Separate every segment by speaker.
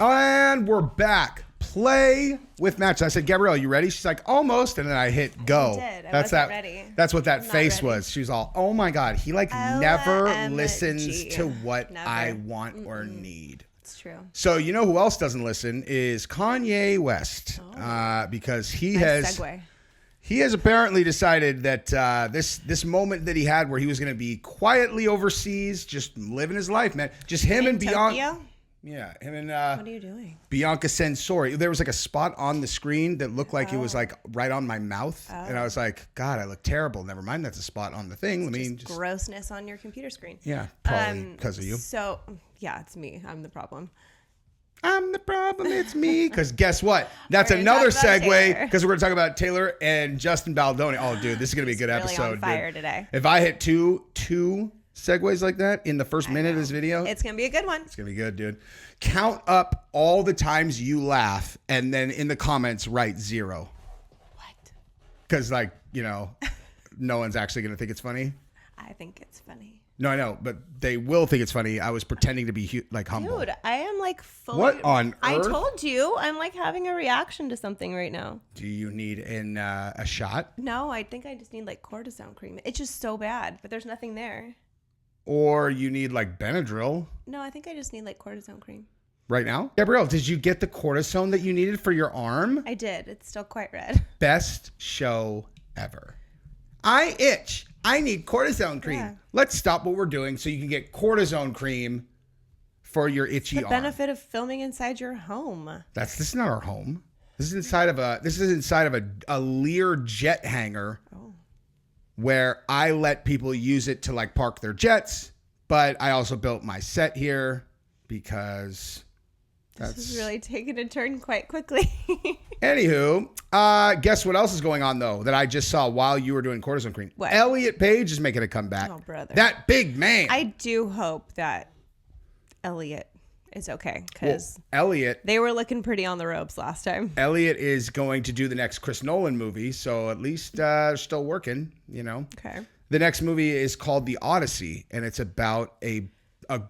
Speaker 1: And we're back. Play with match. I said, Gabrielle, you ready? She's like, almost. And then I hit go.
Speaker 2: I wasn't ready.
Speaker 1: That's what that
Speaker 2: I'm
Speaker 1: face was. She was all, oh my God. He never listens to what I want or need.
Speaker 2: It's true.
Speaker 1: So you know who else doesn't listen is Kanye West. Because he has apparently decided that this moment that he had where he was going to be quietly overseas, just living his life, man. Just him and Bianca. Yeah, him and
Speaker 2: what are you doing?
Speaker 1: Bianca Sensori. There was like a spot on the screen that looked like it was like right on my mouth, and I was like, God, I look terrible. Never mind, that's a spot on the thing. Let me just
Speaker 2: grossness on your computer screen.
Speaker 1: Yeah, probably because of you.
Speaker 2: So yeah, it's me. I'm the problem.
Speaker 1: I'm the problem. It's me. Because guess what? That's another segue. Because we're going to talk about Taylor and Justin Baldoni. Oh, dude, this is going to be a good episode.
Speaker 2: On fire today.
Speaker 1: If I hit two segues like that in the first minute of this video,
Speaker 2: it's going to be a good one.
Speaker 1: It's going to be good, dude. Count up all the times you laugh and then in the comments write 0.
Speaker 2: What?
Speaker 1: Because no one's actually going to think it's funny.
Speaker 2: I think it's funny.
Speaker 1: No, I know, but they will think it's funny. I was pretending to be humble.
Speaker 2: Dude, I am like fully.
Speaker 1: What on earth?
Speaker 2: I told you, I'm like having a reaction to something right now.
Speaker 1: Do you need a shot?
Speaker 2: No, I think I just need like cortisone cream. It's just so bad, but there's nothing there.
Speaker 1: Or you need like Benadryl.
Speaker 2: No, I think I just need like cortisone cream.
Speaker 1: Right now? Gabrielle, did you get the cortisone that you needed for your arm?
Speaker 2: I did. It's still quite red.
Speaker 1: Best show ever. I itch. I need cortisone cream. Yeah. Let's stop what we're doing so you can get cortisone cream for your itchy arm.
Speaker 2: The benefit of filming inside your home.
Speaker 1: This is not our home. This is inside of a Lear jet hangar.
Speaker 2: Oh.
Speaker 1: Where I let people use it to like park their jets, but I also built my set here because
Speaker 2: this is really taking a turn quite quickly.
Speaker 1: Anywho, guess what else is going on though that I just saw while you were doing cortisone cream?
Speaker 2: What?
Speaker 1: Elliot Page is making a comeback.
Speaker 2: Oh, brother.
Speaker 1: That big man.
Speaker 2: I do hope that Elliot is okay because
Speaker 1: Elliot,
Speaker 2: they were looking pretty on the ropes last time.
Speaker 1: Elliot is going to do the next Chris Nolan movie, so at least they're still working,
Speaker 2: Okay.
Speaker 1: The next movie is called The Odyssey, and it's about a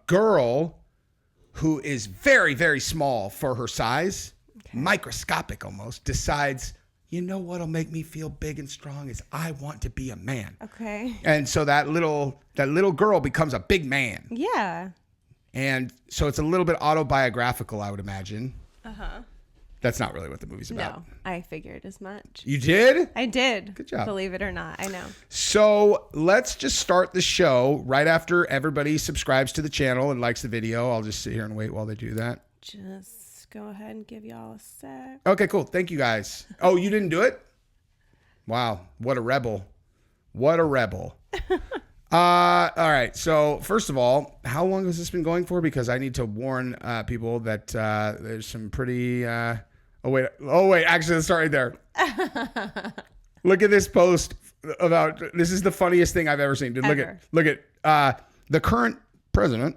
Speaker 1: girl who is very, very small for her size, microscopic almost, decides, you know what'll make me feel big and strong is I want to be a man.
Speaker 2: Okay.
Speaker 1: And so that little girl becomes a big man.
Speaker 2: Yeah.
Speaker 1: And so it's a little bit autobiographical, I would imagine.
Speaker 2: Uh-huh.
Speaker 1: That's not really what the movie's about.
Speaker 2: No, I figured as much.
Speaker 1: You did?
Speaker 2: I did.
Speaker 1: Good job.
Speaker 2: Believe it or not, I know.
Speaker 1: So let's just start the show right after everybody subscribes to the channel and likes the video. I'll just sit here and wait while they do that.
Speaker 2: Just go ahead and give y'all a sec.
Speaker 1: Okay, cool. Thank you, guys. Oh, you didn't do it? Wow. What a rebel. What a rebel. All right. So first of all, how long has this been going for? Because I need to warn people that there's some pretty... Oh, wait. Actually, let's start right there. Look at this post about... This is the funniest thing I've ever seen. Dude, look at the current president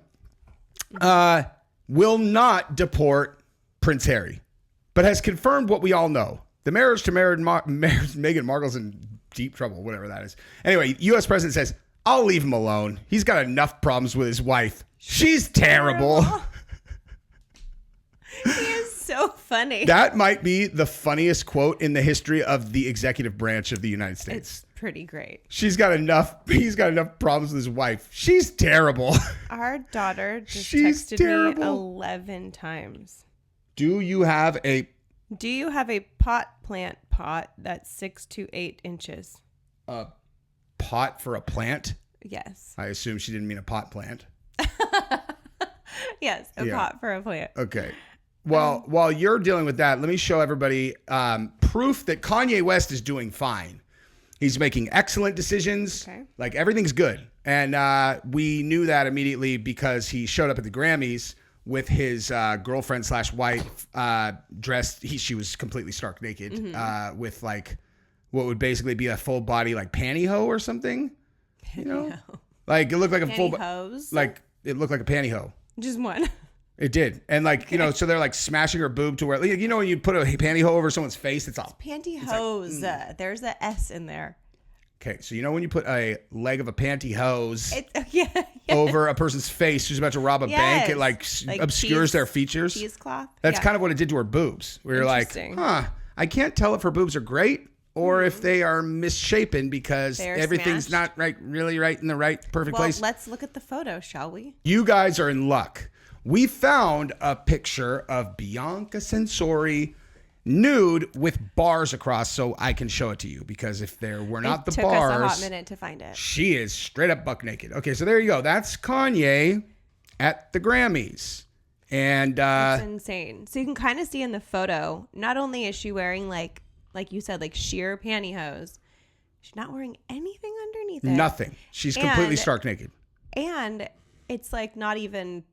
Speaker 1: will not deport Prince Harry, but has confirmed what we all know. The marriage to Meghan Markle's in deep trouble, whatever that is. Anyway, U.S. president says... I'll leave him alone. He's got enough problems with his wife. She's terrible.
Speaker 2: He is so funny.
Speaker 1: That might be the funniest quote in the history of the executive branch of the United States.
Speaker 2: It's pretty great.
Speaker 1: He's got enough problems with his wife. She's terrible.
Speaker 2: Our daughter just
Speaker 1: She's
Speaker 2: texted
Speaker 1: terrible.
Speaker 2: me 11 times.
Speaker 1: Do you have a
Speaker 2: plant pot that's 6 to 8 inches?
Speaker 1: Pot for a plant?
Speaker 2: Yes.
Speaker 1: I assume she didn't mean a pot plant.
Speaker 2: Yes, a pot for a plant.
Speaker 1: Okay. Well, while you're dealing with that, let me show everybody proof that Kanye West is doing fine. He's making excellent decisions.
Speaker 2: Okay.
Speaker 1: Like everything's good. And we knew that immediately because he showed up at the Grammys with his girlfriend / wife dressed. She was completely stark naked with like what would basically be a full body like pantyhose or something. You know? Like it looked like a full like it looked like a pantyhose.
Speaker 2: Just one.
Speaker 1: It did. And like, so they're like smashing her boob to where, when you put a pantyhose over someone's face, it's all
Speaker 2: pantyhose. There's a S in there.
Speaker 1: Okay, so you know when you put a leg of a pantyhose
Speaker 2: Yeah.
Speaker 1: over a person's face who's about to rob a bank, it like obscures their features.
Speaker 2: Cheesecloth.
Speaker 1: That's kind of what it did to her boobs. We were like, I can't tell if her boobs are great or if they are misshapen because everything's
Speaker 2: smashed.
Speaker 1: not really right in the right perfect place.
Speaker 2: Let's look at the photo, shall we?
Speaker 1: You guys are in luck. We found a picture of Bianca Sensori nude with bars across, so I can show it to you, because if there were not the
Speaker 2: took
Speaker 1: bars,
Speaker 2: us a hot minute to find it.
Speaker 1: she is straight up buck naked. Okay, so there you go. That's Kanye at the Grammys. And
Speaker 2: It's insane. So you can kind of see in the photo, not only is she wearing like you said, like sheer pantyhose, she's not wearing anything underneath it.
Speaker 1: Nothing. She's completely stark naked.
Speaker 2: And it's like not even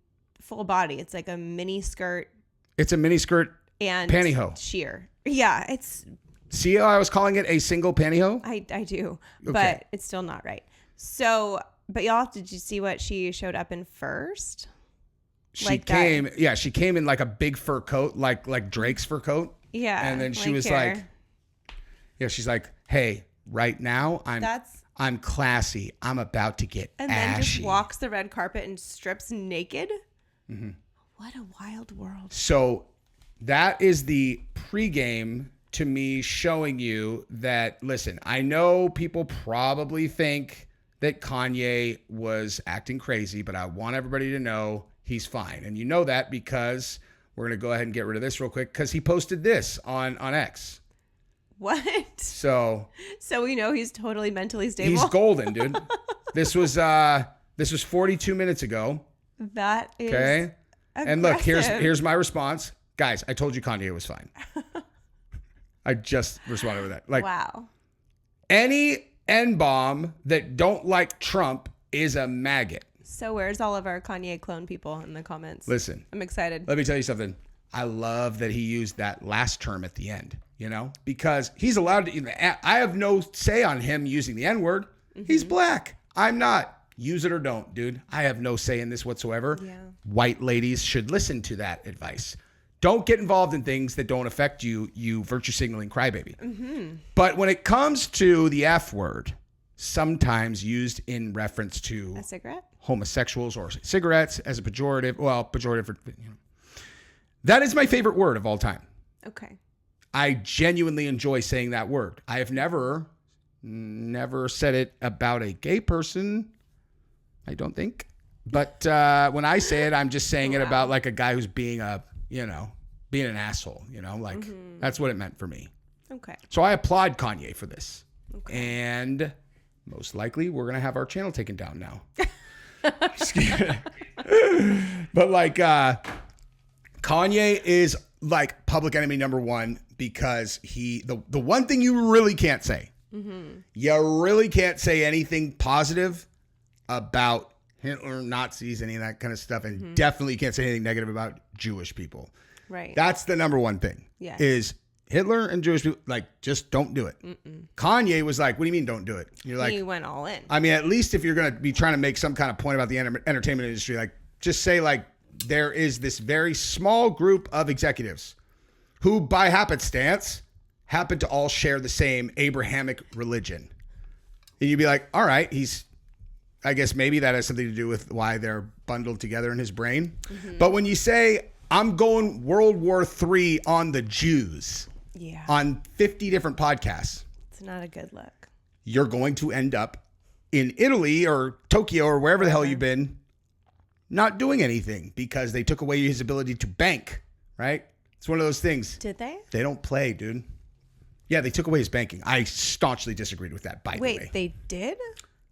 Speaker 2: full body. It's like a mini skirt.
Speaker 1: It's a mini skirt
Speaker 2: And
Speaker 1: pantyhose.
Speaker 2: Sheer. Yeah, it's...
Speaker 1: See how I was calling it a single pantyhose?
Speaker 2: I do,
Speaker 1: Okay.
Speaker 2: but it's still not right. So, but y'all, did you see what she showed up in first?
Speaker 1: She came in like a big fur coat, like Drake's fur coat.
Speaker 2: Yeah.
Speaker 1: And then she was like, she's like, hey, right now I'm classy. I'm about to get
Speaker 2: and
Speaker 1: ashy.
Speaker 2: then just walks the red carpet and strips naked. Mm-hmm. What a wild world.
Speaker 1: So that is the pregame to me showing you that, listen, I know people probably think that Kanye was acting crazy, but I want everybody to know he's fine. And you know that because we're going to go ahead and get rid of this real quick because he posted this on X.
Speaker 2: What?
Speaker 1: So
Speaker 2: we know he's totally mentally stable.
Speaker 1: He's golden, dude. This was 42 minutes ago.
Speaker 2: That is
Speaker 1: okay.
Speaker 2: Aggressive.
Speaker 1: And look, here's my response. Guys, I told you Kanye was fine. I just responded with that. Like,
Speaker 2: wow.
Speaker 1: Any N-bomb that don't like Trump is a maggot.
Speaker 2: So where's all of our Kanye clone people in the comments?
Speaker 1: Listen.
Speaker 2: I'm excited.
Speaker 1: Let me tell you something. I love that he used that last term at the end, because he's allowed to. I have no say on him using the N-word. Mm-hmm. He's black. I'm not. Use it or don't, dude. I have no say in this whatsoever. Yeah. White ladies should listen to that advice. Don't get involved in things that don't affect you, you virtue signaling crybaby. Mm-hmm. But when it comes to the F word, sometimes used in reference to
Speaker 2: a cigarette,
Speaker 1: homosexuals, or cigarettes as a pejorative, pejorative, that is my favorite word of all time.
Speaker 2: Okay. I
Speaker 1: genuinely enjoy saying that word. I have never said it about a gay person, I don't think. But when I say it, I'm just saying it about like a guy who's being being an asshole, that's what it meant for me. Okay. So I applaud Kanye for this. Okay. And most likely we're going to have our channel taken down now. But like Kanye is like public enemy number one because the one thing you really can't say, you really can't say anything positive about Hitler, Nazis, any of that kind of stuff. And definitely can't say anything negative about Jewish people. Right. That's the number one thing. Yeah. Is Hitler and Jewish people, like, just don't do it. Kanye was like, what do you mean don't do it? You're like,
Speaker 2: he went all in.
Speaker 1: I mean, at least if you're going to be trying to make some kind of point about the entertainment industry, like, just say, like, there is this very small group of executives who, by happenstance, happen to all share the same Abrahamic religion. And you'd be like, all right, I guess maybe that has something to do with why they're bundled together in his brain. But when you say, I'm going World War III on the Jews on 50 different podcasts,
Speaker 2: it's not a good look.
Speaker 1: You're going to end up in Italy or Tokyo or wherever the hell you've been, not doing anything because they took away his ability to bank, right? It's one of those things.
Speaker 2: Did they?
Speaker 1: They don't play, dude. Yeah, they took away his banking. I staunchly disagreed with that, by the way.
Speaker 2: Wait, they did?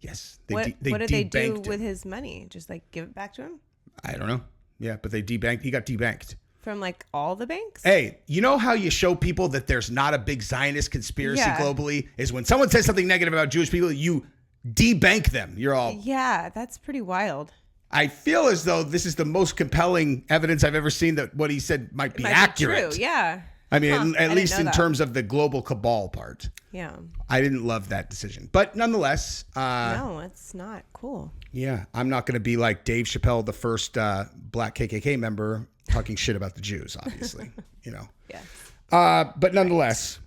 Speaker 1: Yes.
Speaker 2: What did they do with his money? Just like give it back to him?
Speaker 1: I don't know. Yeah, but he got debanked.
Speaker 2: From like all the banks?
Speaker 1: Hey, you know how you show people that there's not a big Zionist conspiracy globally? Is when someone says something negative about Jewish people, you debank them. You're all...
Speaker 2: Yeah, that's pretty wild.
Speaker 1: I feel as though this is the most compelling evidence I've ever seen that what he said might be accurate.
Speaker 2: Be true, yeah.
Speaker 1: I mean, at least in terms of the global cabal part.
Speaker 2: Yeah.
Speaker 1: I didn't love that decision. But nonetheless...
Speaker 2: no, it's not cool.
Speaker 1: Yeah, I'm not going to be like Dave Chappelle, the first black KKK member, talking shit about the Jews, obviously. Yes. But nonetheless,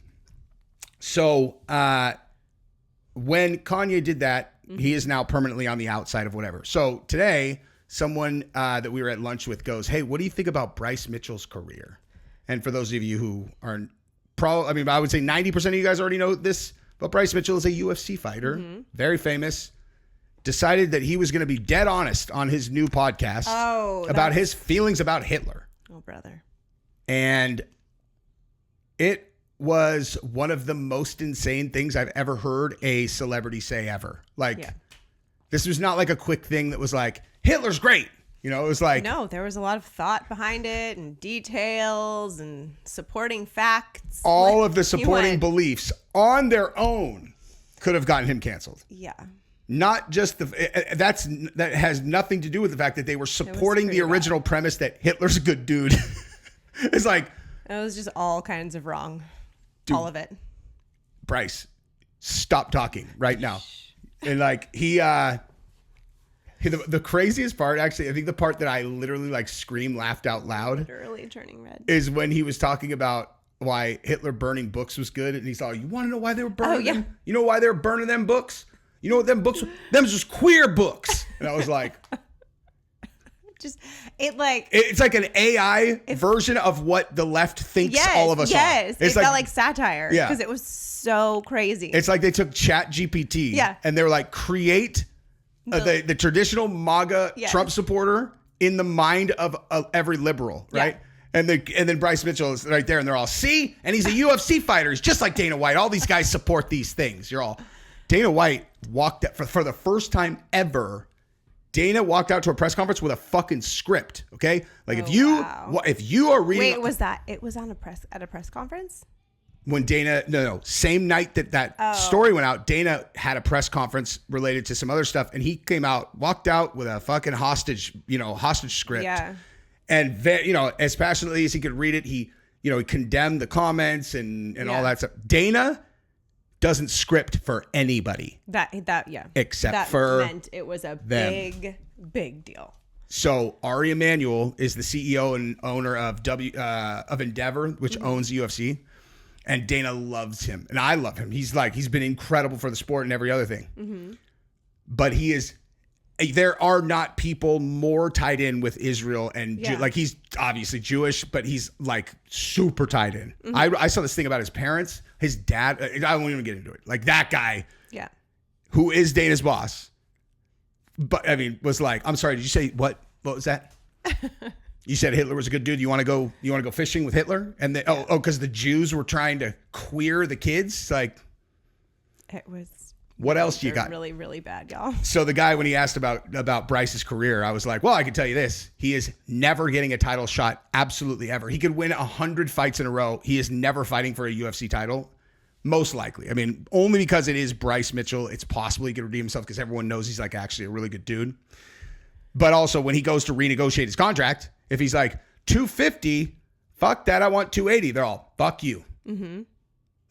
Speaker 1: so when Kanye did that, he is now permanently on the outside of whatever. So today, someone that we were at lunch with goes, hey, what do you think about Bryce Mitchell's career? And for those of you who aren't I would say 90% of you guys already know this, but Bryce Mitchell is a UFC fighter, very famous, decided that he was going to be dead honest on his new podcast about his feelings about Hitler.
Speaker 2: Oh, brother.
Speaker 1: And it was one of the most insane things I've ever heard a celebrity say ever. Like, this was not like a quick thing that was like, Hitler's great. You know, it was like...
Speaker 2: No, there was a lot of thought behind it and details and supporting facts.
Speaker 1: All of the supporting beliefs on their own could have gotten him canceled.
Speaker 2: Yeah.
Speaker 1: Not just that has nothing to do with the fact that they were supporting the original premise that Hitler's a good dude. It's like...
Speaker 2: It was just all kinds of wrong. Dude, all of it.
Speaker 1: Bryce, stop talking right now. And like the craziest part, actually, I think the part that I literally like laughed out loud,
Speaker 2: literally turning red,
Speaker 1: is when he was talking about why Hitler burning books was good, and he's all, "You want to know why they were burning them? You know why they were burning them books? You know what them books? Them's just queer books." And I was like, it's like an AI version of what the left thinks all of us are.
Speaker 2: Yes, it felt like satire because it was so crazy.
Speaker 1: It's like they took Chat GPT and they were like, create the traditional MAGA Trump supporter in the mind of every liberal, right? And then Bryce Mitchell is right there, and they're all, see? And he's a UFC fighter. He's just like Dana White. All these guys support these things. You're all... Dana White walked out, for the first time ever, Dana walked out to a press conference with a fucking script, okay? Like, if you are reading...
Speaker 2: Wait, was that... It was at a press conference?
Speaker 1: When Dana... No. Same night that story went out, Dana had a press conference related to some other stuff, and he walked out with a fucking hostage script. Yeah. And, as passionately as he could read it, he condemned the comments and all that stuff. Dana doesn't script for anybody. Except for
Speaker 2: meant it was a them. big deal.
Speaker 1: So Ari Emanuel is the CEO and owner of Endeavor, which owns UFC. And Dana loves him. And I love him. He's been incredible for the sport and every other thing. Mm-hmm. But there are not people more tied in with Israel and he's obviously Jewish, but he's like super tied in. Mm-hmm. I saw this thing about his parents, his dad. I won't even get into it. Like that guy, who is Dana's boss, but I mean, was like, I'm sorry, did you say what? What was that? You said Hitler was a good dude. You want to go fishing with Hitler? And because the Jews were trying to queer the kids. Like,
Speaker 2: it was.
Speaker 1: What else you got?
Speaker 2: Really, really bad, y'all.
Speaker 1: So the guy, when he asked about Bryce's career, I was like, well, I can tell you this. He is never getting a title shot, absolutely ever. He could win 100 fights in a row. He is never fighting for a UFC title, most likely. I mean, only because it is Bryce Mitchell. It's possible he could redeem himself because everyone knows he's like actually a really good dude. But also when he goes to renegotiate his contract, if he's like 250, fuck that, I want 280. They're all, fuck you. Mm-hmm.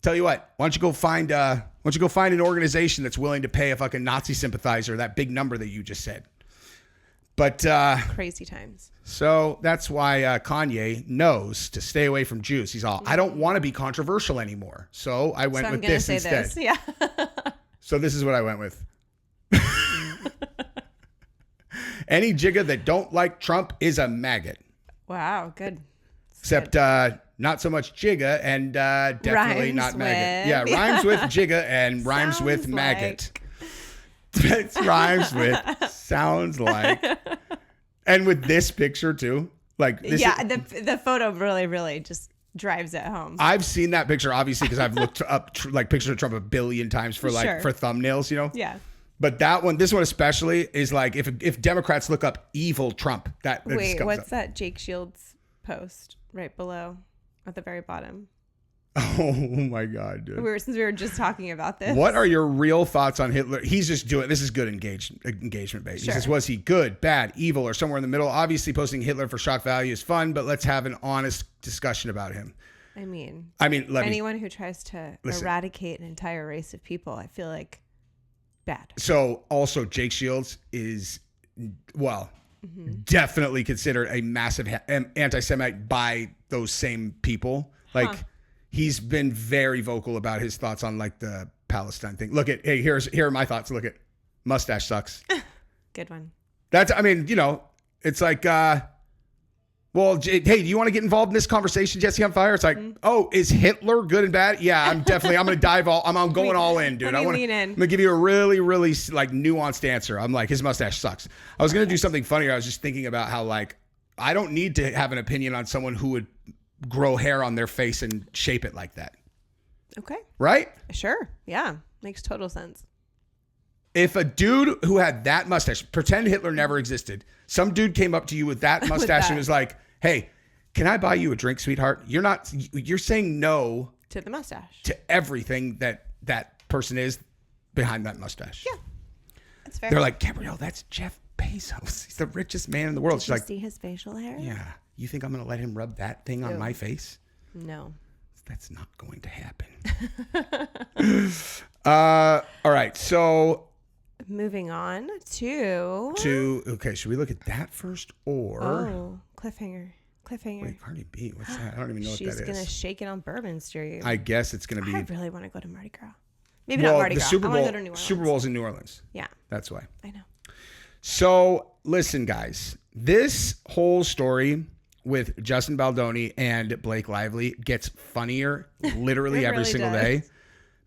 Speaker 1: Tell you what, why don't you go find an organization that's willing to pay a fucking Nazi sympathizer that big number that you just said. But
Speaker 2: crazy times.
Speaker 1: So that's why Kanye knows to stay away from Jews. He's all, I don't want to be controversial anymore. So I went with this instead.
Speaker 2: Yeah.
Speaker 1: So this is what I went with. Any jigga that don't like Trump is a maggot.
Speaker 2: Wow, good.
Speaker 1: Except not so much jigga and definitely
Speaker 2: rhymes
Speaker 1: not maggot.
Speaker 2: With.
Speaker 1: Yeah, rhymes with jigga and rhymes with maggot. It rhymes with, sounds like. And with this picture too. Like this
Speaker 2: the photo really, really just drives it home.
Speaker 1: I've seen that picture obviously because I've looked up like pictures of Trump a billion times for for thumbnails,
Speaker 2: Yeah.
Speaker 1: But this one especially is like if Democrats look up evil Trump,
Speaker 2: wait, what's that Jake Shields post right below at the very bottom?
Speaker 1: Oh my God, dude.
Speaker 2: Since we were just talking about this.
Speaker 1: What are your real thoughts on Hitler? He's just this is good engagement bait. He says, was he good, bad, evil, or somewhere in the middle? Obviously posting Hitler for shock value is fun, but let's have an honest discussion about him.
Speaker 2: I mean,
Speaker 1: anyone
Speaker 2: who tries to eradicate an entire race of people, I feel like bad.
Speaker 1: So also Jake Shields is, definitely considered a massive anti-Semite by those same people. Like he's been very vocal about his thoughts on like the Palestine thing. Look at, hey, here are my thoughts. Look at mustache sucks.
Speaker 2: Good one.
Speaker 1: That's, I mean, you know, it's like, well, hey, do you want to get involved in this conversation, Jesse on Fire? It's like, oh, is Hitler good and bad? Yeah, I'm going to dive I'm going all in, dude. I'm going to give you a really, really like nuanced answer. I'm like, his mustache sucks. I was going to do something funnier. I was just thinking about how like, I don't need to have an opinion on someone who would grow hair on their face and shape it like that.
Speaker 2: Okay.
Speaker 1: Right?
Speaker 2: Sure. Yeah. Makes total sense.
Speaker 1: If a dude who had that mustache, pretend Hitler never existed, some dude came up to you with that mustache and was like, hey, can I buy you a drink, sweetheart? You're saying no
Speaker 2: to the mustache,
Speaker 1: to everything that person is behind that mustache.
Speaker 2: Yeah. That's fair.
Speaker 1: They're like, Gabrielle, that's Jeff Bezos. He's the richest man in the world.
Speaker 2: She's like, see his facial hair?
Speaker 1: Yeah. You think I'm going to let him rub that thing on my face?
Speaker 2: No.
Speaker 1: That's not going to happen. All right. So
Speaker 2: moving on to
Speaker 1: okay, should we look at that first or
Speaker 2: cliffhanger?
Speaker 1: Wait, Cardi B, what's that? I don't even know what that is.
Speaker 2: She's gonna shake it on Bourbon Street.
Speaker 1: I guess it's gonna be.
Speaker 2: I really want to go to Mardi Gras. Maybe not Mardi Gras. I want to go to New Orleans.
Speaker 1: Super Bowl's in New Orleans.
Speaker 2: Yeah,
Speaker 1: that's why.
Speaker 2: I know.
Speaker 1: So listen, guys, this whole story with Justin Baldoni and Blake Lively gets funnier literally every single day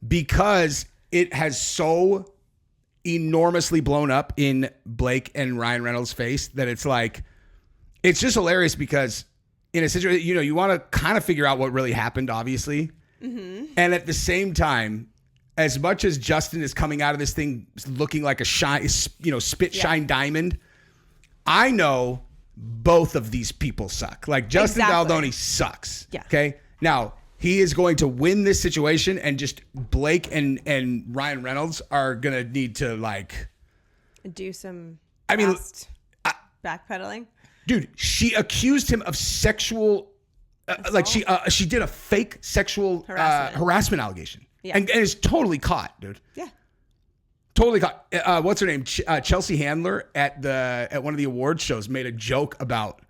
Speaker 1: because it has so enormously blown up in Blake and Ryan Reynolds' face that it's like, it's just hilarious because in a situation, you know, you want to kind of figure out what really happened, obviously. Mm-hmm. And at the same time, as much as Justin is coming out of this thing looking like a shine diamond, I know both of these people suck. Like Justin Baldoni sucks.
Speaker 2: Yeah.
Speaker 1: Okay. Now he is going to win this situation, and just Blake and Ryan Reynolds are gonna need to like
Speaker 2: do some.
Speaker 1: Backpedaling. Dude, she accused him of sexual, like she did a fake sexual harassment allegation, and is totally caught, dude.
Speaker 2: Yeah.
Speaker 1: Totally caught. What's her name? Chelsea Handler at one of the awards shows made a joke about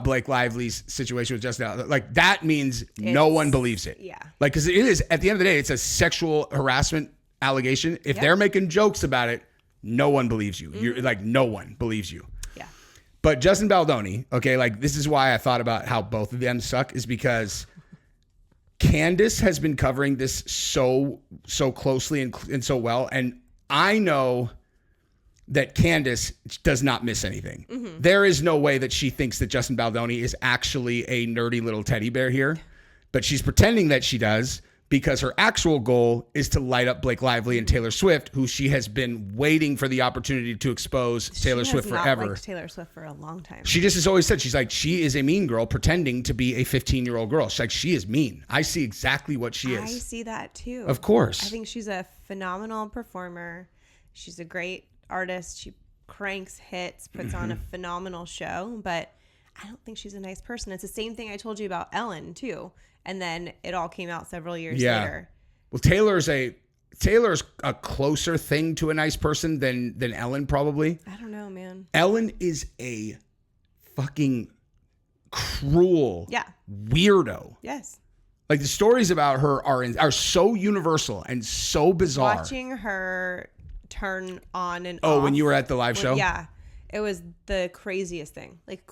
Speaker 1: Blake Lively's situation with Justin. Like that means no one believes it.
Speaker 2: Yeah.
Speaker 1: Like, because it is, at the end of the day, it's a sexual harassment allegation. If they're making jokes about it, no one believes you. You're like, no one believes you.
Speaker 2: Yeah.
Speaker 1: But Justin Baldoni, okay, like this is why I thought about how both of them suck, is because Candace has been covering this so closely and so well. And I know that Candace does not miss anything. Mm-hmm. There is no way that she thinks that Justin Baldoni is actually a nerdy little teddy bear here, but she's pretending that she does because her actual goal is to light up Blake Lively and Taylor Swift, who she has been waiting for the opportunity to expose Taylor Swift forever. She has not liked
Speaker 2: Taylor Swift for a long time.
Speaker 1: She just has always said, she's like, she is a mean girl pretending to be a 15-year-old girl. She's like, she is mean. I see exactly what she is.
Speaker 2: I see that too.
Speaker 1: Of course.
Speaker 2: I think she's a phenomenal performer. She's a great artist. She cranks hits, puts on a phenomenal show, but I don't think she's a nice person. It's the same thing I told you about Ellen too. And then it all came out several years later.
Speaker 1: Well, Taylor's a closer thing to a nice person than Ellen probably.
Speaker 2: I don't know, man.
Speaker 1: Ellen is a fucking cruel weirdo.
Speaker 2: Yes.
Speaker 1: Like the stories about her are so universal and so bizarre.
Speaker 2: Watching her turn on and off.
Speaker 1: Oh, when you were at the live show?
Speaker 2: Yeah. It was the craziest thing. Like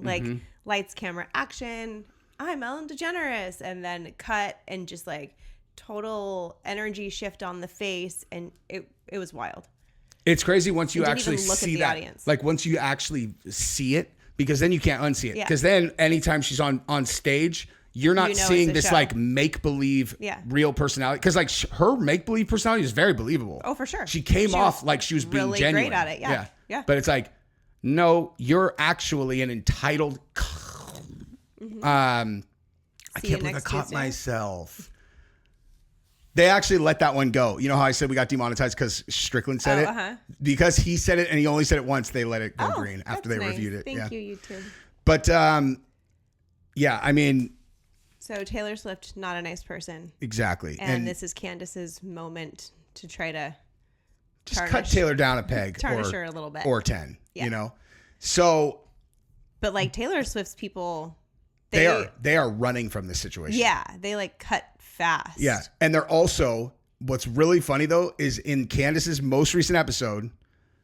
Speaker 2: like lights, camera, action. I'm Ellen DeGeneres, and then cut and just like total energy shift on the face, and it was wild.
Speaker 1: It's crazy once you actually see that. Audience. Like once you actually see it, because then you can't unsee it. Because then anytime she's on stage, you're not seeing this show. Like make-believe real personality. Because like her make-believe personality is very believable.
Speaker 2: Oh, for sure.
Speaker 1: She came off like she was being
Speaker 2: really
Speaker 1: genuine.
Speaker 2: Great at it. Yeah.
Speaker 1: But it's like, no, you're actually an entitled. I can't believe I caught myself. They actually let that one go. You know how I said we got demonetized because Strickland said it? Because he said it and he only said it once, they let it go green after they reviewed it.
Speaker 2: Thank you, YouTube.
Speaker 1: But yeah, I mean.
Speaker 2: So Taylor Swift, not a nice person.
Speaker 1: Exactly.
Speaker 2: And this is Candace's moment to try to
Speaker 1: just cut Taylor down a peg.
Speaker 2: Tarnish her a little bit.
Speaker 1: Or 10, you know? So.
Speaker 2: But like Taylor Swift's people.
Speaker 1: They are running from this situation.
Speaker 2: Yeah. They like cut fast.
Speaker 1: Yeah. And they're also, what's really funny though, is in Candace's most recent episode,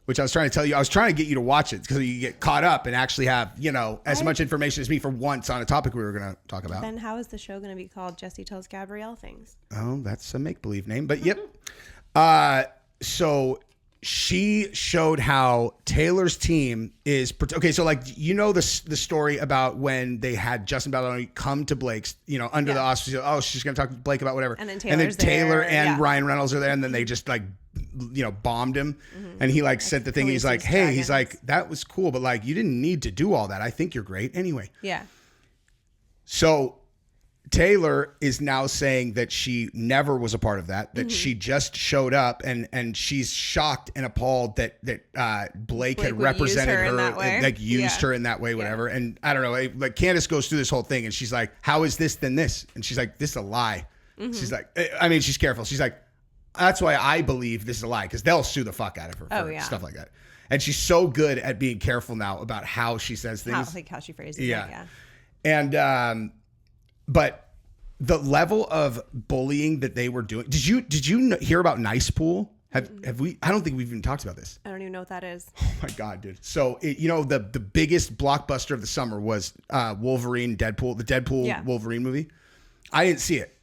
Speaker 1: which I was trying to tell you, I was trying to get you to watch it because you get caught up and actually have, as much information as me for once on a topic we were going to talk about.
Speaker 2: Then how is the show going to be called Jesse Tells Gabrielle Things?
Speaker 1: Oh, that's a make-believe name, but yep. So she showed how Taylor's team is, okay. So like, the story about when they had Justin Baldoni come to Blake's, under the auspices, she's going to talk to Blake about whatever.
Speaker 2: And then
Speaker 1: Taylor and Ryan Reynolds are there. And then they just like, bombed him. And he like sent the thing. He's like, hey, he's like, that was cool. But like, you didn't need to do all that. I think you're great anyway.
Speaker 2: Yeah.
Speaker 1: So Taylor is now saying that she never was a part of that she just showed up and she's shocked and appalled that Blake had represented her, like used her in that way, whatever. And I don't know, like Candace goes through this whole thing and she's like, how is this then this? And she's like, this is a lie. She's like, I mean, she's careful. She's like, that's why I believe this is a lie, because they'll sue the fuck out of her for stuff like that. And she's so good at being careful now about how she says things.
Speaker 2: How she phrases it, yeah.
Speaker 1: And but the level of bullying that they were doing. Did you hear about Nice Pool? Have we? I don't think we've even talked about this.
Speaker 2: I don't even know what that is.
Speaker 1: Oh my god, dude! So the biggest blockbuster of the summer was Wolverine, Deadpool, the Deadpool Wolverine movie. I didn't see it.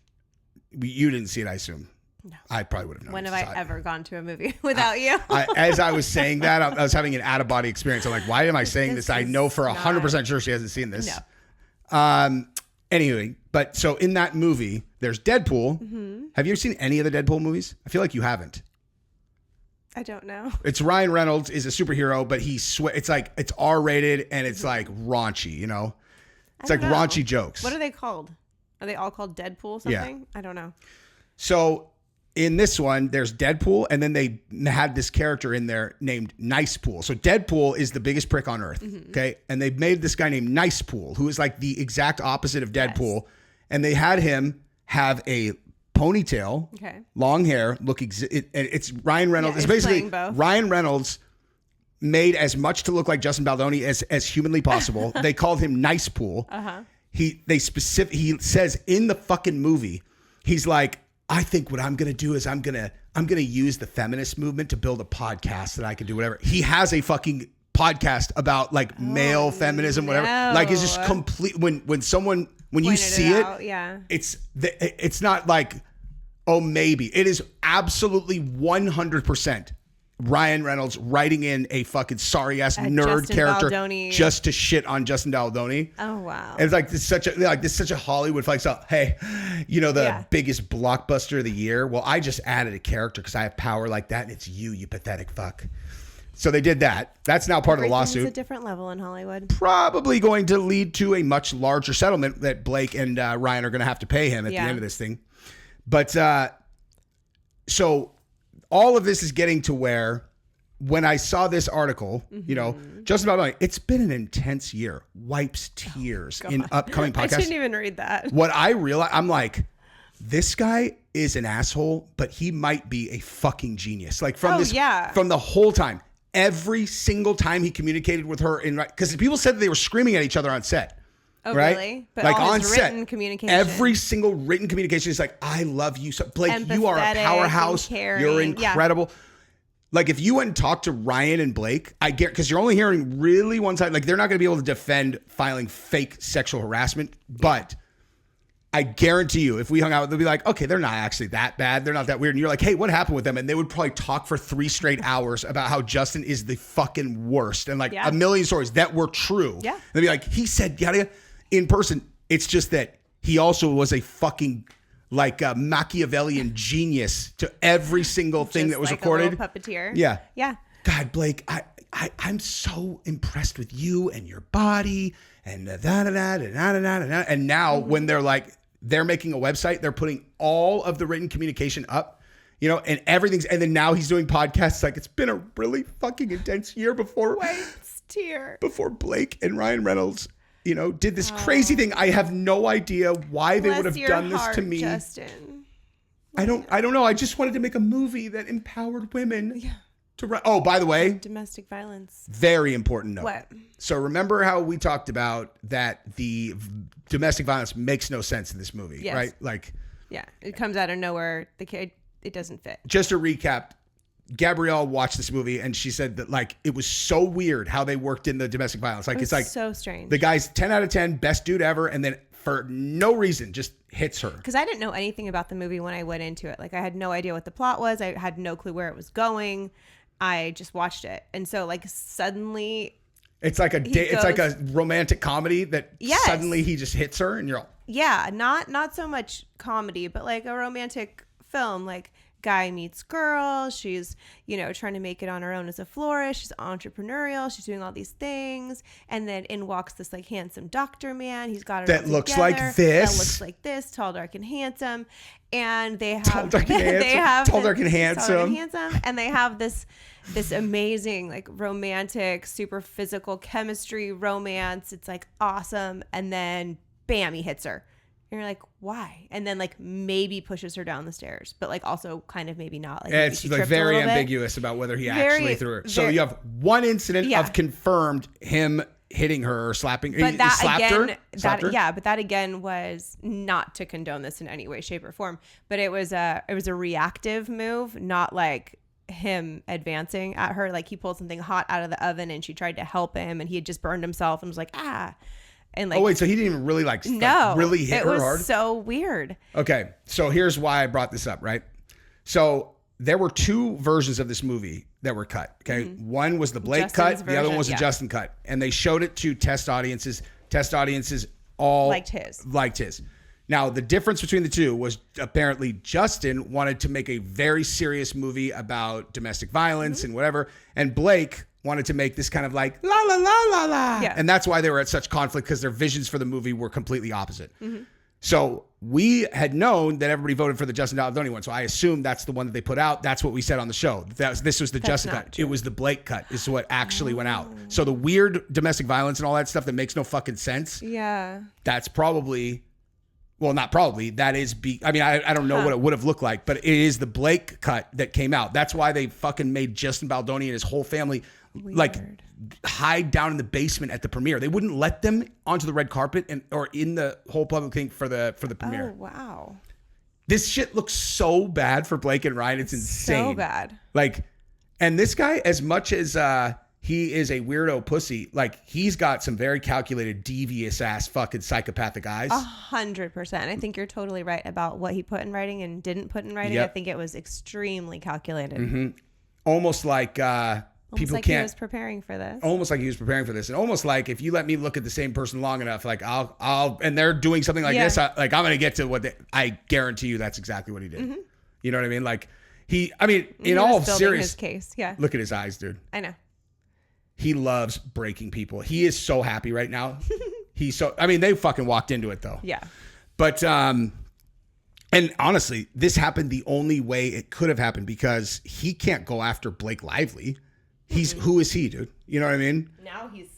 Speaker 1: You didn't see it, I assume. No. I probably would have known.
Speaker 2: When have I ever gone to a movie without you?
Speaker 1: As I was saying that, I was having an out-of-body experience. I'm like, why am I saying this? I know for 100% sure she hasn't seen this. No. Anyway, but so in that movie, there's Deadpool. Have you ever seen any of the Deadpool movies? I feel like you haven't.
Speaker 2: I don't know.
Speaker 1: It's Ryan Reynolds is a superhero, but it's like, it's R-rated and it's like raunchy, It's like raunchy jokes.
Speaker 2: What are they called? Are they all called Deadpool something? Yeah. I don't know.
Speaker 1: So in this one, there's Deadpool, and then they had this character in there named Nice Pool. So Deadpool is the biggest prick on earth, okay? And they made this guy named Nice Pool, who is like the exact opposite of Deadpool. Yes. And they had him have a ponytail, long hair, it's Ryan Reynolds. It's basically Ryan Reynolds made as much to look like Justin Baldoni as humanly possible. They called him Nice Pool. He says in the fucking movie, he's like, I think what I'm going to do is I'm going to use the feminist movement to build a podcast that I can do whatever. He has a fucking podcast about like male feminism, whatever. No. Like it's just complete when you see it, it's not like, oh, maybe. It is absolutely 100% Ryan Reynolds writing in a fucking sorry ass nerd
Speaker 2: Justin
Speaker 1: character
Speaker 2: Baldoni.
Speaker 1: Just to shit on Justin Baldoni.
Speaker 2: Oh wow!
Speaker 1: And it's like this is such a Hollywood flex. So, hey, the biggest blockbuster of the year. Well, I just added a character because I have power like that, and it's you pathetic fuck. So they did that. That's now part of the lawsuit.
Speaker 2: It's a different level in Hollywood.
Speaker 1: Probably going to lead to a much larger settlement that Blake and Ryan are going to have to pay him at the end of this thing. But so all of this is getting to where when I saw this article, Justin Baldoni, it's been an intense year. Wipes tears in upcoming podcasts.
Speaker 2: I shouldn't even read that.
Speaker 1: What I realized, I'm like, this guy is an asshole, but he might be a fucking genius. Like from the whole time, every single time he communicated with her because people said that they were screaming at each other on set.
Speaker 2: Oh,
Speaker 1: right?
Speaker 2: Really? But
Speaker 1: like
Speaker 2: all
Speaker 1: on
Speaker 2: his
Speaker 1: set,
Speaker 2: written communication.
Speaker 1: every single written communication is like, I love you so. Blake, you are a powerhouse. You're incredible. Yeah. Like if you went and talked to Ryan and Blake, I get, because you're only hearing really one side. Like they're not going to be able to defend filing fake sexual harassment, but I guarantee you, if we hung out, they'll be like, okay, they're not actually that bad. They're not that weird. And you're like, hey, what happened with them? And they would probably talk for 3 straight hours about how Justin is the fucking worst. And like a million stories that were true. Yeah. And they'd be like, he said, yada, in person. It's just that he also was a fucking like a Machiavellian genius to every single thing that was like recorded.
Speaker 2: A little puppeteer.
Speaker 1: Yeah.
Speaker 2: Yeah.
Speaker 1: God, Blake, I'm so impressed with you and your body and and now when they're like, they're making a website, they're putting all of the written communication up, and everything's, and then now he's doing podcasts. Like it's been a really fucking intense year before Blake and Ryan Reynolds, did this crazy thing. I have no idea why they would have done this to me.
Speaker 2: Justin.
Speaker 1: I don't know. I just wanted to make a movie that empowered women. Yeah. Oh, by the way,
Speaker 2: domestic violence.
Speaker 1: Very important note.
Speaker 2: What?
Speaker 1: So remember how we talked about that the domestic violence makes no sense in this movie, right? Like,
Speaker 2: Yeah, it comes out of nowhere. The kid, it doesn't fit.
Speaker 1: Just to recap, Gabrielle watched this movie and she said that like it was so weird how they worked in the domestic violence. Like it's like
Speaker 2: so strange.
Speaker 1: The guy's 10 out of 10, best dude ever, and then for no reason just hits her.
Speaker 2: Because I didn't know anything about the movie when I went into it. Like I had no idea what the plot was. I had no clue where it was going. I just watched it, and so like suddenly, it's like
Speaker 1: it's like a romantic comedy that suddenly he just hits her, and you're all
Speaker 2: not so much comedy, but like a romantic film, like. Guy meets girl. She's, trying to make it on her own as a florist. She's entrepreneurial. She's doing all these things. And then in walks this like handsome doctor man. He's got it
Speaker 1: that
Speaker 2: all
Speaker 1: looks
Speaker 2: together.
Speaker 1: like this.
Speaker 2: That looks like this. Tall, dark, and handsome. And they have
Speaker 1: tall, dark, and handsome.
Speaker 2: And they have this amazing like romantic, super physical chemistry romance. It's like awesome. And then bam, he hits her. And you're like, why? And then like maybe pushes her down the stairs, but like also kind of maybe not. Like
Speaker 1: it's like very ambiguous about whether he actually threw her. So you have one incident of confirmed him hitting her or slapping.
Speaker 2: But that
Speaker 1: slapped her?
Speaker 2: But that again was not to condone this in any way, shape, or form. But it was a reactive move, not like him advancing at her. Like he pulled something hot out of the oven and she tried to help him, and he had just burned himself and was like, ah. And like,
Speaker 1: oh wait, so he didn't even really really hit her hard?
Speaker 2: It was so weird.
Speaker 1: Okay, so here's why I brought this up, right? So there were two versions of this movie that were cut. Okay, one was the Blake
Speaker 2: Justin's
Speaker 1: cut, the other one was the Justin cut, and they showed it to test audiences. Test audiences all liked his. Now the difference between the two was apparently Justin wanted to make a very serious movie about domestic violence and whatever, and Blake wanted to make this kind of like la la la la la. Yeah. And that's why they were at such conflict, because their visions for the movie were completely opposite. So we had known that everybody voted for the Justin Baldoni one. So I assumed that's the one that they put out. That's what we said on the show. This was the Justin cut. True. It was the Blake cut is what actually went out. So the weird domestic violence and all that stuff that makes no fucking sense.
Speaker 2: Yeah.
Speaker 1: That's probably, well, not probably. That is, I don't know what it would have looked like, but it is the Blake cut that came out. That's why they fucking made Justin Baldoni and his whole family like hide down in the basement at the premiere. They wouldn't let them onto the red carpet or in the whole public thing for the premiere.
Speaker 2: Oh wow.
Speaker 1: This shit looks so bad for Blake and Ryan. It's insane.
Speaker 2: So bad.
Speaker 1: Like, and this guy, as much as he is a weirdo pussy, like he's got some very calculated, devious ass fucking psychopathic eyes.
Speaker 2: 100%. I think you're totally right about what he put in writing and didn't put in writing. Yep. I think it was extremely calculated.
Speaker 1: Almost like people
Speaker 2: like
Speaker 1: can't.
Speaker 2: He was preparing for this.
Speaker 1: Almost like he was preparing for this, and almost like if you let me look at the same person long enough, like I'll, and they're doing something like this, I'm gonna get to what I guarantee you that's exactly what he did. You know what I mean? Like in all seriousness,
Speaker 2: his case, yeah.
Speaker 1: Look at his eyes, dude.
Speaker 2: I know.
Speaker 1: He loves breaking people. He is so happy right now. They fucking walked into it though.
Speaker 2: Yeah.
Speaker 1: But and honestly, this happened the only way it could have happened, because he can't go after Blake Lively. Who is he, dude? You know what I mean?
Speaker 2: Now he's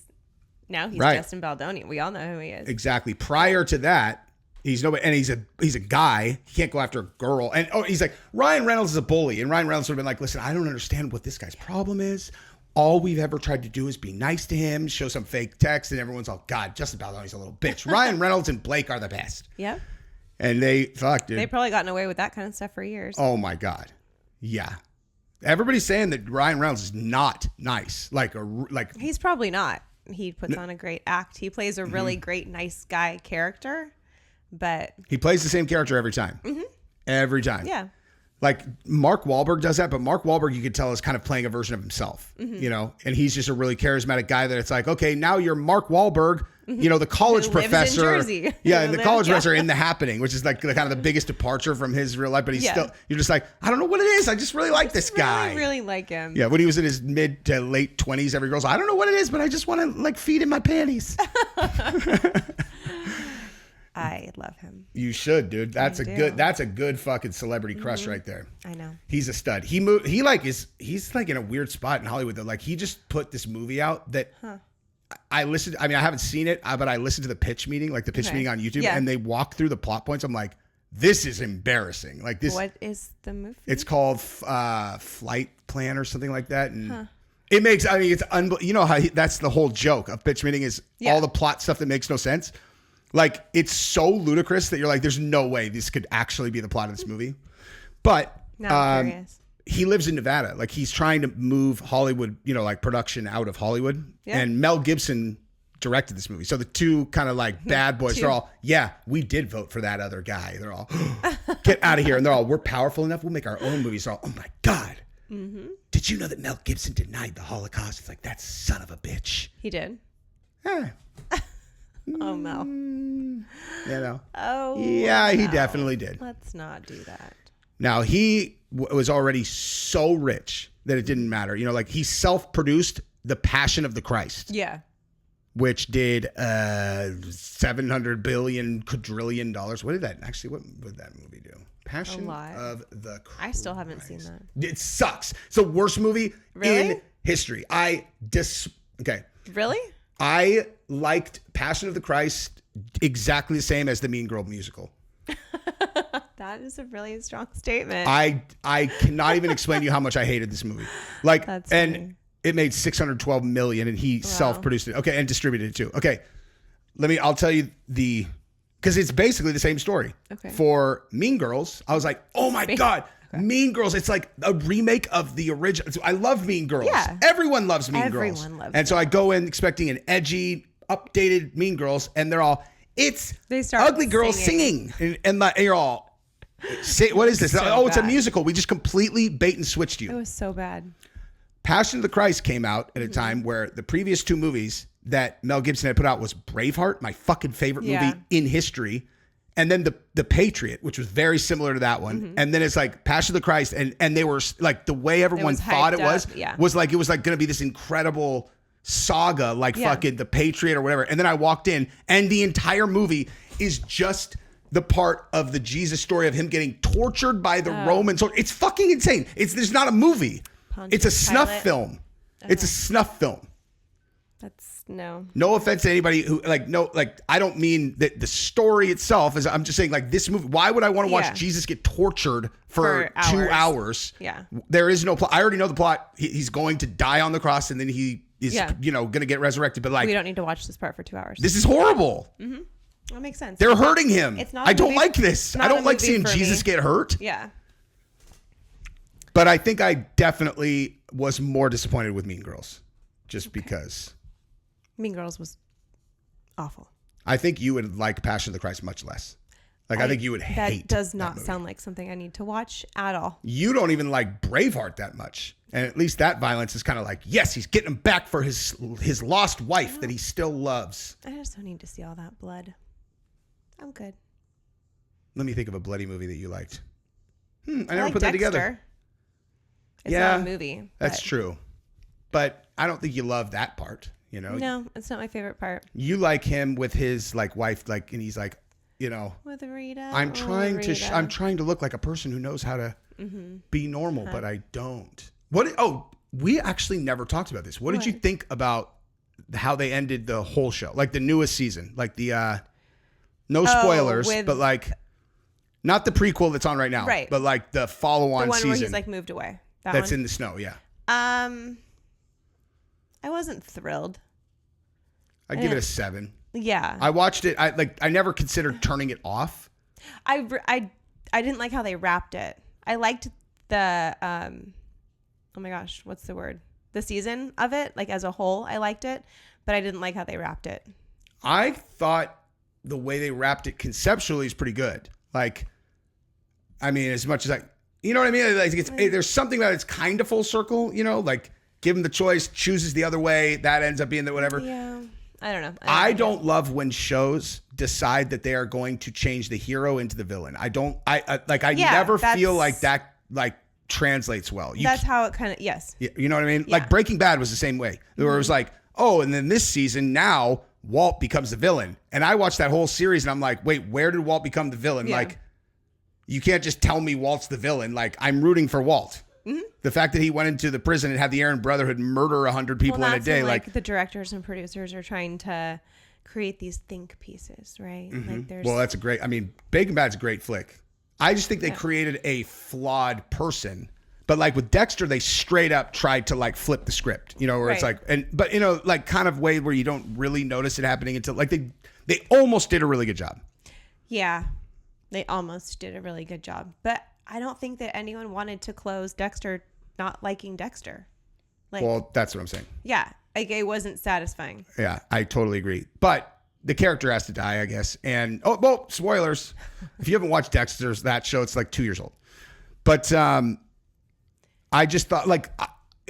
Speaker 2: right. Justin Baldoni. We all know who he is.
Speaker 1: Exactly. Prior to that, he's nobody, and he's a guy. He can't go after a girl. And he's like, Ryan Reynolds is a bully, and Ryan Reynolds would have been like, listen, I don't understand what this guy's problem is. All we've ever tried to do is be nice to him, show some fake text, and everyone's all, God, Justin Baldoni's a little bitch. Ryan Reynolds and Blake are the best.
Speaker 2: Yep.
Speaker 1: And dude.
Speaker 2: They've probably gotten away with that kind of stuff for years.
Speaker 1: Oh my God. Yeah. Everybody's saying that Ryan Reynolds is not nice.
Speaker 2: He's probably not. He puts on a great act. He plays a really great, nice guy character, but
Speaker 1: he plays the same character every time. Every time.
Speaker 2: Yeah.
Speaker 1: Like Mark Wahlberg does that, but Mark Wahlberg, you could tell, is kind of playing a version of himself, and he's just a really charismatic guy that it's like, okay, now you're Mark Wahlberg, the college professor.
Speaker 2: Lives in Jersey.
Speaker 1: Yeah, and the college professor in The Happening, which is like the kind of the biggest departure from his real life, but he's still, you're just like, I don't know what it is. I just really like this guy.
Speaker 2: I really like him.
Speaker 1: Yeah, when he was in his mid to late 20s, every girl's like, I don't know what it is, but I just want to like feed in my panties.
Speaker 2: I love him.
Speaker 1: You should, dude. That's a good fucking celebrity crush right there.
Speaker 2: I know.
Speaker 1: He's a stud. He's like in a weird spot in Hollywood though. Like he just put this movie out that I listened. I mean, I haven't seen it, but I listened to the pitch meeting, like the pitch meeting on YouTube, and they walk through the plot points. I'm like, this is embarrassing. Like this.
Speaker 2: What is the movie?
Speaker 1: It's called Flight Plan or something like that, and it makes. I mean, it's you know how that's the whole joke of pitch meeting is all the plot stuff that makes no sense. Like, it's so ludicrous that you're like, there's no way this could actually be the plot of this movie. But
Speaker 2: Now I'm curious.
Speaker 1: he lives in Nevada. Like, he's trying to move Hollywood, like production out of Hollywood.
Speaker 2: Yeah.
Speaker 1: And Mel Gibson directed this movie. So the two kind of like bad boys, they're all, yeah, we did vote for that other guy. They're all, get out of here. And they're all, we're powerful enough. We'll make our own movies. They're all, oh my God. Mm-hmm. Did you know that Mel Gibson denied the Holocaust? It's like, that son of a bitch.
Speaker 2: He did.
Speaker 1: Yeah.
Speaker 2: Oh, Mel. Oh.
Speaker 1: Yeah, he
Speaker 2: no.
Speaker 1: definitely did.
Speaker 2: Let's not do that.
Speaker 1: Now, he was already so rich that it didn't matter. Like, he self-produced The Passion of the Christ.
Speaker 2: Yeah.
Speaker 1: Which did $700 billion quadrillion. What did that movie do? Passion of the Christ.
Speaker 2: I still haven't seen that.
Speaker 1: It sucks. It's the worst movie in history. Okay.
Speaker 2: Really?
Speaker 1: I liked Passion of the Christ exactly the same as the Mean Girl musical.
Speaker 2: That is a really strong statement.
Speaker 1: I cannot even explain to you how much I hated this movie. Like,
Speaker 2: That's
Speaker 1: and
Speaker 2: funny.
Speaker 1: It made $612 million, and he self-produced it. Okay, and distributed it too. Okay, I'll tell you because it's basically the same story.
Speaker 2: Okay.
Speaker 1: For Mean Girls, I was like, oh my God. Okay. Mean Girls, it's like a remake of the original. I love Mean Girls.
Speaker 2: Yeah.
Speaker 1: Everyone loves Mean Girls.
Speaker 2: Everyone loves
Speaker 1: And so I go in expecting an edgy, updated Mean Girls, and they're all, they start ugly girls singing. And you're all, what is this?
Speaker 2: So
Speaker 1: it's a musical. We just completely bait and switched you.
Speaker 2: It was so bad.
Speaker 1: Passion of the Christ came out at a time where the previous two movies that Mel Gibson had put out was Braveheart, my fucking favorite movie in history. And then the Patriot, which was very similar to that one. Mm-hmm. And then it's like Passion of the Christ. And they were like, the way everyone thought it was like, it was like going to be this incredible saga, like fucking the Patriot or whatever. And then I walked in and the entire movie is just the part of the Jesus story of him getting tortured by the Romans. It's fucking insane. There's not a movie. It's a snuff film. It's a snuff film.
Speaker 2: That's no
Speaker 1: offense to anybody who I don't mean that the story itself is. I'm just saying like this movie. Why would I want to watch Jesus get tortured for 2 hours?
Speaker 2: Yeah.
Speaker 1: There is no plot. I already know the plot. He's going to die on the cross and then he is going to get resurrected. But like,
Speaker 2: we don't need to watch this part for 2 hours.
Speaker 1: This is horrible.
Speaker 2: Mm-hmm. That makes sense.
Speaker 1: They're hurting him.
Speaker 2: It's not.
Speaker 1: I don't like this. I don't like seeing Jesus get hurt.
Speaker 2: Yeah.
Speaker 1: But I think I definitely was more disappointed with Mean Girls just because.
Speaker 2: Mean Girls was awful.
Speaker 1: I think you would like Passion of the Christ much less. Like, I think you would hate
Speaker 2: that. Does not sound like something I need to watch at all.
Speaker 1: You don't even like Braveheart that much. And at least that violence is kind of like, yes, he's getting him back for his lost wife that he still loves.
Speaker 2: I just don't need to see all that blood. I'm good.
Speaker 1: Let me think of a bloody movie that you liked. I never
Speaker 2: like
Speaker 1: put that together.
Speaker 2: It's not a movie.
Speaker 1: That's true. But I don't think you love that part,
Speaker 2: No, it's not my favorite part.
Speaker 1: You like him with his like wife, like, and he's like,
Speaker 2: with Rita.
Speaker 1: I'm trying to look like a person who knows how to be normal, but I don't. We actually never talked about this. What did you think about how they ended the whole show? Like the newest season, like the no spoilers, but like not the prequel that's on right now,
Speaker 2: right?
Speaker 1: But like the follow-on season,
Speaker 2: where he's like moved away.
Speaker 1: That's in the snow, yeah.
Speaker 2: I wasn't thrilled.
Speaker 1: I'd give it a 7.
Speaker 2: Yeah.
Speaker 1: I watched it. I never considered turning it off.
Speaker 2: I didn't like how they wrapped it. I liked the oh my gosh, what's the word? The season of it, like as a whole, I liked it, but I didn't like how they wrapped it.
Speaker 1: I thought the way they wrapped it conceptually is pretty good. Like, I mean, as much as you know what I mean? Like, there's something about it's kind of full circle, like give him the choice, chooses the other way, that ends up being the whatever.
Speaker 2: Yeah. I don't know.
Speaker 1: I don't love when shows decide that they are going to change the hero into the villain. I never feel like that translates well.
Speaker 2: That's how it kind of, yes.
Speaker 1: You know what I mean?
Speaker 2: Yeah.
Speaker 1: Like Breaking Bad was the same way. Where it was like, oh, and then this season now Walt becomes the villain. And I watched that whole series and I'm like, wait, where did Walt become the villain? Yeah. Like, you can't just tell me Walt's the villain. Like, I'm rooting for Walt. Mm-hmm. The fact that he went into the prison and had the Aryan Brotherhood murder 100 people in a day.
Speaker 2: Like the directors and producers are trying to create these think pieces, right?
Speaker 1: Mm-hmm. Like that's Breaking Bad's a great flick. I just think they created a flawed person. But like with Dexter, they straight up tried to like flip the script, where it's like, but kind of way where you don't really notice it happening until like They almost did a really good job.
Speaker 2: Yeah, they almost did a really good job. But I don't think that anyone wanted to close Dexter not liking Dexter. Like,
Speaker 1: Well, that's what I'm saying.
Speaker 2: yeah, like it wasn't satisfying.
Speaker 1: Yeah, I totally agree. But the character has to die, I guess. And, oh, well, spoilers. If you haven't watched Dexter's, that show, it's like 2 years old. But I just thought, like,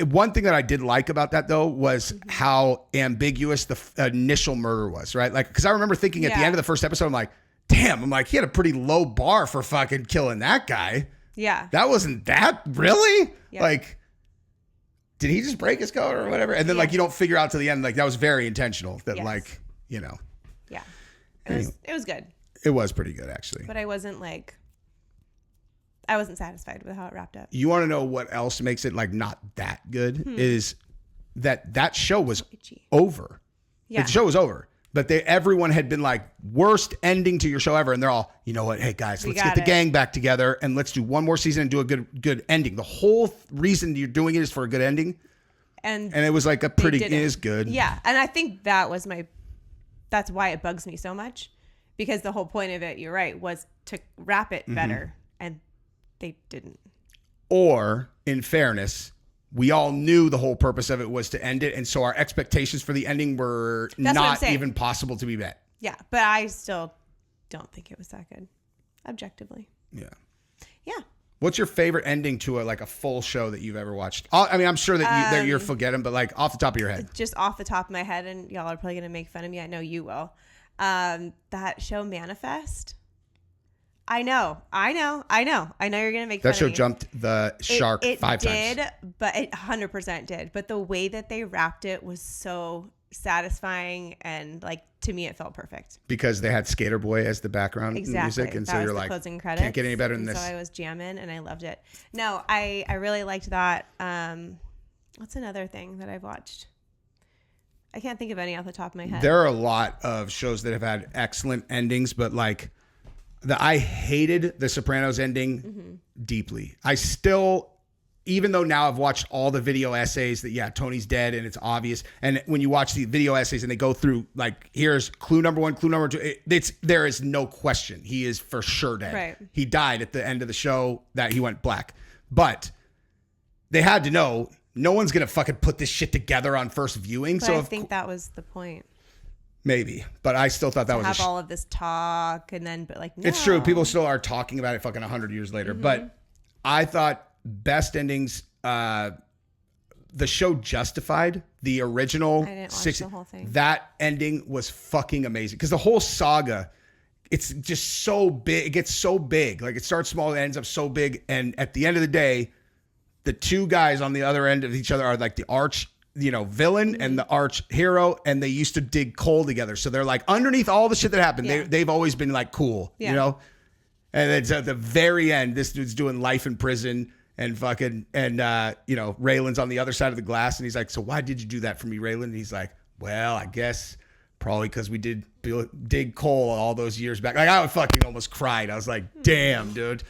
Speaker 1: one thing that I did like about that, though, was how ambiguous the initial murder was, right? Like, because I remember thinking at the end of the first episode, I'm like, damn, he had a pretty low bar for fucking killing that guy.
Speaker 2: Yeah.
Speaker 1: That wasn't that, really?
Speaker 2: Yeah.
Speaker 1: Like, did he just break his code or whatever? And then, like, you don't figure out to the end, like, that was very intentional. That, like, you know.
Speaker 2: Yeah. It was good.
Speaker 1: It was pretty good, actually.
Speaker 2: But I wasn't satisfied with how it wrapped up.
Speaker 1: You want to know what else makes it, like, not that good? Is that show was over.
Speaker 2: Yeah.
Speaker 1: The show was over. But everyone had been like, worst ending to your show ever. And they're all, you know what? Hey, guys, let's get the gang back together and let's do one more season and do a good ending. The whole reason you're doing it is for a good ending. And it was like it is good.
Speaker 2: Yeah. And I think that's why it bugs me so much. Because the whole point of it, you're right, was to wrap it better. And they didn't.
Speaker 1: Or, in fairness, we all knew the whole purpose of it was to end it. And so our expectations for the ending were not even possible to be met.
Speaker 2: Yeah. But I still don't think it was that good. Objectively.
Speaker 1: Yeah.
Speaker 2: Yeah.
Speaker 1: What's your favorite ending to a full show that you've ever watched? I mean, I'm sure that you're forgetting, but like off the top of your head.
Speaker 2: Just off the top of my head, and y'all are probably going to make fun of me. I know you will. That show Manifest. I know you're gonna make fun
Speaker 1: that show
Speaker 2: of me.
Speaker 1: Jumped the shark
Speaker 2: it
Speaker 1: 5
Speaker 2: did,
Speaker 1: times.
Speaker 2: But it 100% did. But the way that they wrapped it was so satisfying, and like to me, it felt perfect.
Speaker 1: Because they had Skater Boy as the background music, and
Speaker 2: that
Speaker 1: so
Speaker 2: was
Speaker 1: you're
Speaker 2: the
Speaker 1: like,
Speaker 2: closing credits.
Speaker 1: can't get any better than this.
Speaker 2: So I was jamming, and I loved it. No, I really liked that. What's another thing that I've watched? I can't think of any off the top of my head.
Speaker 1: There are a lot of shows that have had excellent endings, but like. I hated the Sopranos ending deeply. I still, even though now I've watched all the video essays that, Tony's dead and it's obvious. And when you watch the video essays and they go through, like, here's clue number 1, clue number 2, there is no question. He is for sure dead.
Speaker 2: Right.
Speaker 1: He died at the end of the show that he went black. But they had to know no one's going to fucking put this shit together on first viewing.
Speaker 2: But
Speaker 1: so
Speaker 2: I think that was the point.
Speaker 1: Maybe, but I still thought that was
Speaker 2: all of this talk, and then, but like, no.
Speaker 1: It's true. People still are talking about it fucking 100 years later. But I thought best endings, the show Justified, the original.
Speaker 2: I didn't watch the whole thing.
Speaker 1: That ending was fucking amazing because the whole saga, it's just so big. It gets so big. Like it starts small, it ends up so big. And at the end of the day, the two guys on the other end of each other are like the arch villain and the arch hero, and they used to dig coal together. So they're like underneath all the shit that happened, they've always been like cool, And it's at the very end, this dude's doing life in prison and fucking, and Raylan's on the other side of the glass, and he's like, so why did you do that for me, Raylan? And he's like, well, I guess probably because we did dig coal all those years back. Like I fucking almost cried. I was like, damn, dude,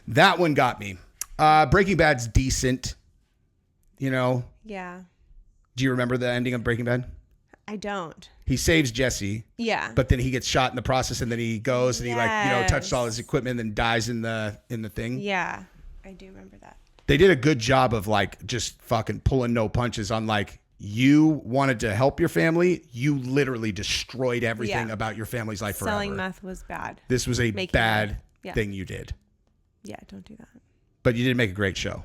Speaker 1: that one got me. Breaking Bad's decent,
Speaker 2: Yeah.
Speaker 1: Do you remember the ending of Breaking Bad?
Speaker 2: I don't.
Speaker 1: He saves Jesse.
Speaker 2: Yeah.
Speaker 1: But then he gets shot in the process, and then he goes and he touches all his equipment and then dies in the thing.
Speaker 2: Yeah. I do remember that.
Speaker 1: They did a good job of like just fucking pulling no punches on like, you wanted to help your family. You literally destroyed everything about your family's life forever.
Speaker 2: Selling meth was bad.
Speaker 1: This was a bad thing you did.
Speaker 2: Yeah, don't do that.
Speaker 1: But you did make a great show.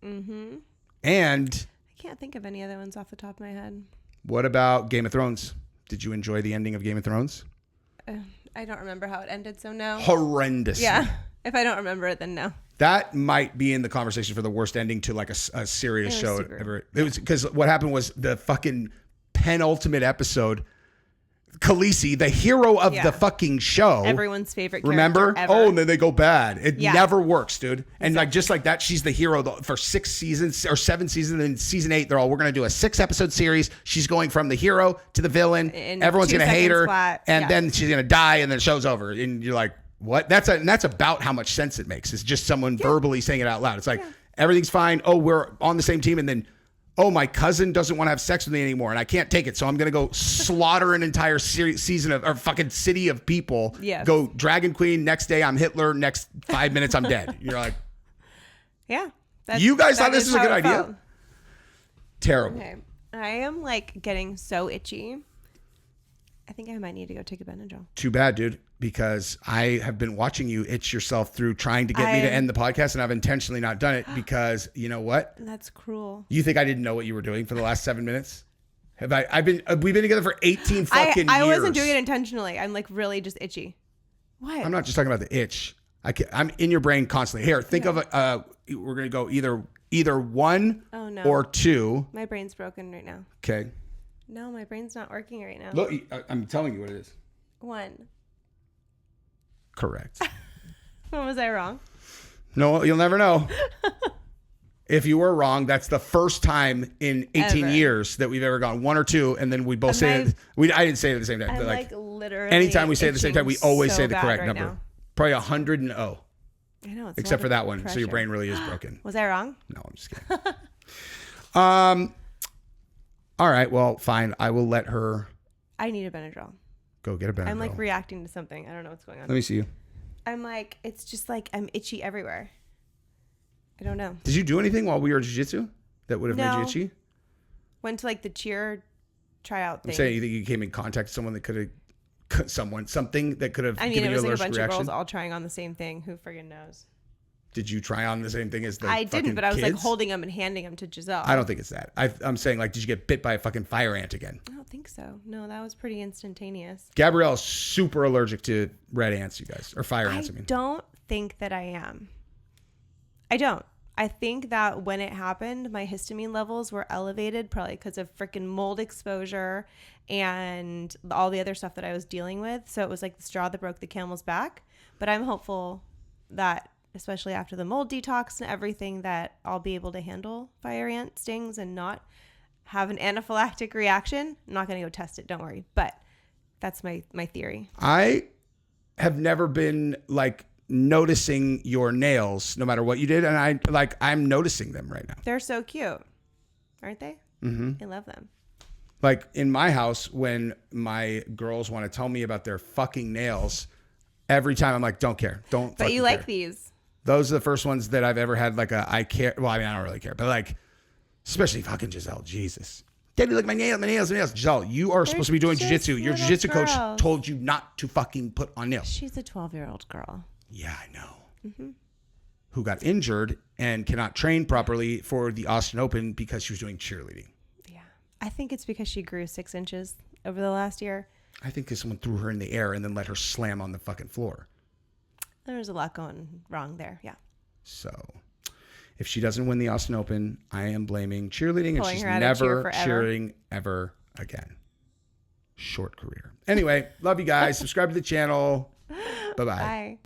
Speaker 2: Mm-hmm.
Speaker 1: And
Speaker 2: I can't think of any other ones off the top of my head.
Speaker 1: What about Game of Thrones? Did you enjoy the ending of Game of Thrones?
Speaker 2: I don't remember how it ended, so no.
Speaker 1: Horrendous.
Speaker 2: Yeah. If I don't remember it, then no.
Speaker 1: That might be in the conversation for the worst ending to like a serious show ever. It was because what happened was the fucking penultimate episode, Khaleesi, the hero of the fucking show.
Speaker 2: Everyone's favorite character
Speaker 1: remember?
Speaker 2: ever.
Speaker 1: Oh, and then they go bad. It never works, dude. And like just like that, she's the hero for 6 seasons or 7 seasons. And in season 8, we're going to do a 6-episode series. She's going from the hero to the villain. Everyone's going to hate her.
Speaker 2: Flat.
Speaker 1: And then she's going to die and then the show's over. And you're like, what? That's about how much sense it makes. It's just someone verbally saying it out loud. It's like, everything's fine. Oh, we're on the same team. And then, oh, my cousin doesn't want to have sex with me anymore and I can't take it. So I'm going to go slaughter an entire season of, or fucking city of people.
Speaker 2: Yes.
Speaker 1: Go Dragon Queen. Next day I'm Hitler. Next 5 minutes I'm dead. You're like,
Speaker 2: yeah.
Speaker 1: You guys thought this was a good idea?
Speaker 2: Felt.
Speaker 1: Terrible.
Speaker 2: Okay. I am like getting so itchy. I think I might need to go take a Benadryl.
Speaker 1: Too bad, dude, because I have been watching you itch yourself through trying to get me to end the podcast, and I've intentionally not done it because you know what?
Speaker 2: That's cruel.
Speaker 1: You think I didn't know what you were doing for the last 7 minutes? Have I? We've been together for 18 fucking years.
Speaker 2: I wasn't doing it intentionally. I'm like really just itchy. What?
Speaker 1: I'm not just talking about the itch. I'm in your brain constantly. Here, think of we're gonna go either one or two.
Speaker 2: My brain's broken right now.
Speaker 1: Okay.
Speaker 2: No, my brain's not working right now.
Speaker 1: Look, I'm telling you what it is.
Speaker 2: One.
Speaker 1: Correct.
Speaker 2: When was I wrong?
Speaker 1: No, you'll never know. If you were wrong, that's the first time in 18 years that we've ever gone one or two, and then we both say it. I didn't say it at the same time.
Speaker 2: I'm
Speaker 1: but
Speaker 2: like literally.
Speaker 1: Anytime we say it at the same time, we always say the correct
Speaker 2: right
Speaker 1: number.
Speaker 2: Now.
Speaker 1: Probably 100 and O.
Speaker 2: I know. It's
Speaker 1: Except for that one.
Speaker 2: pressure.
Speaker 1: So your brain really is broken.
Speaker 2: Was I wrong?
Speaker 1: No, I'm just kidding. All right. Well, fine. I will let her.
Speaker 2: I need a Benadryl.
Speaker 1: Go get a Benadryl.
Speaker 2: I'm like reacting to something. I don't know what's going on.
Speaker 1: Let me see you.
Speaker 2: I'm like, it's just like I'm itchy everywhere. I don't know.
Speaker 1: Did you do anything while we were jiu-jitsu that would have made you itchy?
Speaker 2: Went to like the cheer tryout thing.
Speaker 1: I'm saying you think you came in contact with someone that could have, something that could have given you an allergic reaction? I mean, it was like a bunch of girls
Speaker 2: all trying on the same thing. Who friggin' knows?
Speaker 1: Did you try on the same thing as the
Speaker 2: I didn't, but I was
Speaker 1: kids?
Speaker 2: like holding them and handing them to Giselle.
Speaker 1: I don't think it's that. I'm saying like, did you get bit by a fucking fire ant again?
Speaker 2: I don't think so. No, that was pretty instantaneous.
Speaker 1: Gabrielle's super allergic to red ants, you guys. Or fire ants, I mean.
Speaker 2: I don't think that I am. I don't. I think that when it happened, my histamine levels were elevated, probably because of freaking mold exposure and all the other stuff that I was dealing with. So it was like the straw that broke the camel's back. But I'm hopeful that, especially after the mold detox and everything, that I'll be able to handle fire ant stings and not have an anaphylactic reaction. I'm not going to go test it, don't worry. But that's my theory.
Speaker 1: I have never been like noticing your nails no matter what you did, and I'm noticing them right now.
Speaker 2: They're so cute, aren't they?
Speaker 1: Mm-hmm.
Speaker 2: I love them.
Speaker 1: Like in my house, when my girls want to tell me about their fucking nails, every time I'm like, don't care, don't.
Speaker 2: But you like
Speaker 1: care.
Speaker 2: these.
Speaker 1: Those are the first ones that I've ever had like a I care. Well, I mean, I don't really care, but like, especially fucking Giselle. Jesus. Daddy, look, my nails. Giselle, you are supposed to be doing jiu-jitsu. Your jiu-jitsu coach told you not to fucking put on nails.
Speaker 2: She's a 12-year-old girl.
Speaker 1: Yeah, I know. Mm-hmm. Who got injured and cannot train properly for the Austin Open because she was doing cheerleading.
Speaker 2: Yeah. I think it's because she grew 6 inches over the last year.
Speaker 1: I think because someone threw her in the air and then let her slam on the fucking floor.
Speaker 2: There's a lot going wrong there. Yeah.
Speaker 1: So if she doesn't win the Austin Open, I am blaming cheerleading, and she's
Speaker 2: her out of
Speaker 1: never
Speaker 2: cheer
Speaker 1: cheering ever again. Short career. Anyway, love you guys. Subscribe to the channel. Bye-bye.
Speaker 2: Bye.